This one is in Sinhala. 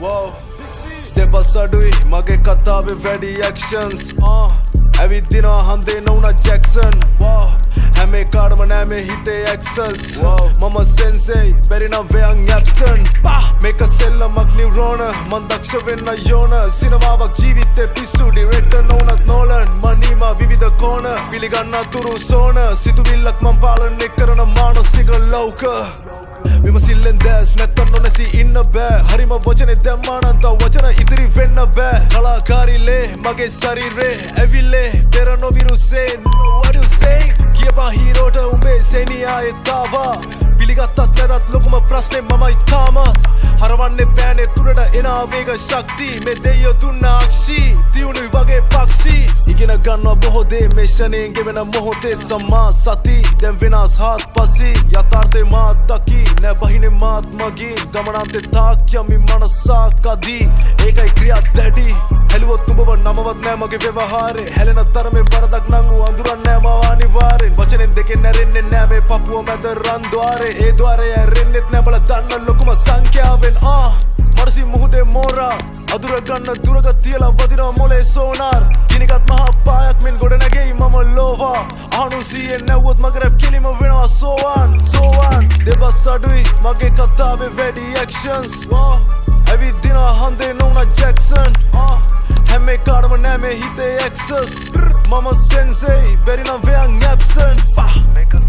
Wow. දෙබස් අඩුයි මගේ කතාවේ වැඩි actions ඇවිද්දිනවා හන්දේ නොවුන ජැක්සන් හැම එකාටම නෑ මේ හිතේ access මම සෙන්සෙයි බැරි නම් වෙයන් absent මේක සෙල්ලමක් නිව්රෝන මන් දක්ෂ වෙන්න යෝන සිනමාවක් ජීවිතේ පිස්සු ඩිරෙක්ටර් නොවුනත් නෝලන් මනීමා විවිධ කෝණ පිළිගන්න අතුරු සෝන සිතුවිල්ලක් මන් පාලනය කරන මානසික ලෞක විමසිල්ලෙන් දැස් නැත්තම් නොනැසී ඉන්න බෑ හරිම වචනේ දැම්මානම් තව වචන ඉදිරි වෙන්න බෑ කලාකාරිලේ මගේ ශරීරේ ඇවිල්ලේ පෙර නොවිරුසේ what you say කියපා හීරෝට උඹේ සෙනියායේ තාවා පිළිගත්තත් නැතත් ලොකුම ප්‍රශ්නේ මමයි තාමත් හරවන්නේ බෑනේ තුරට එන ආවේග ශක්තිය මේ දෙයියෝ දුන්න අක්ෂී දියුණුයි වගේ පක්ෂී ඉගෙන ගන්නවා බොහෝ දේ මේ ෂණයෙන් ගෙවෙන මොහොතේ සම්මා සති දැන් වෙනස් හාත්පසී යථාර්ථේ මාත් දකි නෑ බහිනේ මාත් මගින් ගමනාන්තේ තාක් යමි මනසා කදී ඒකයි ක්‍රියා දැඩි හැලුවොත් උඹව නමවත් නෑ මගේ ව්‍යවහාරේ හැලෙන තරමේ වරදක් නං ඌ අඳුරන්නේ නෑ මව අනිවාර්යෙන් වචනෙන් දෙකෙන් නැරෙන්නේ නෑ මේ පපුව මැද රන් ద్వාරේ ඒ ద్వාරේ ඇරෙන්නෙත් නෑ බල දන්න ලොකුම සංඛ්‍යාවෙන් මරසි මුහුදේ මෝරා අදුර ගන්න දුරක තියලා වදිනවා මොලේ සෝනාර් ගිනිගත් මහා පායක් මෙන් ගොඩ නැගෙයි මම ලෝවා අහනු සීයෙන් නැව්වොත් මගේ රැප් කෙලිම වෙනවා සෝවාන් දෙබස් අඩුයි මගේ කතාවේ වැඩි actions ඇවිද්දිනවා හන්දේ නොවුන ජැක්සන් හැම එකාටම නෑ මේ හිතේ access මම සෙන්සෙයි බැරි නම් වෙයන් absent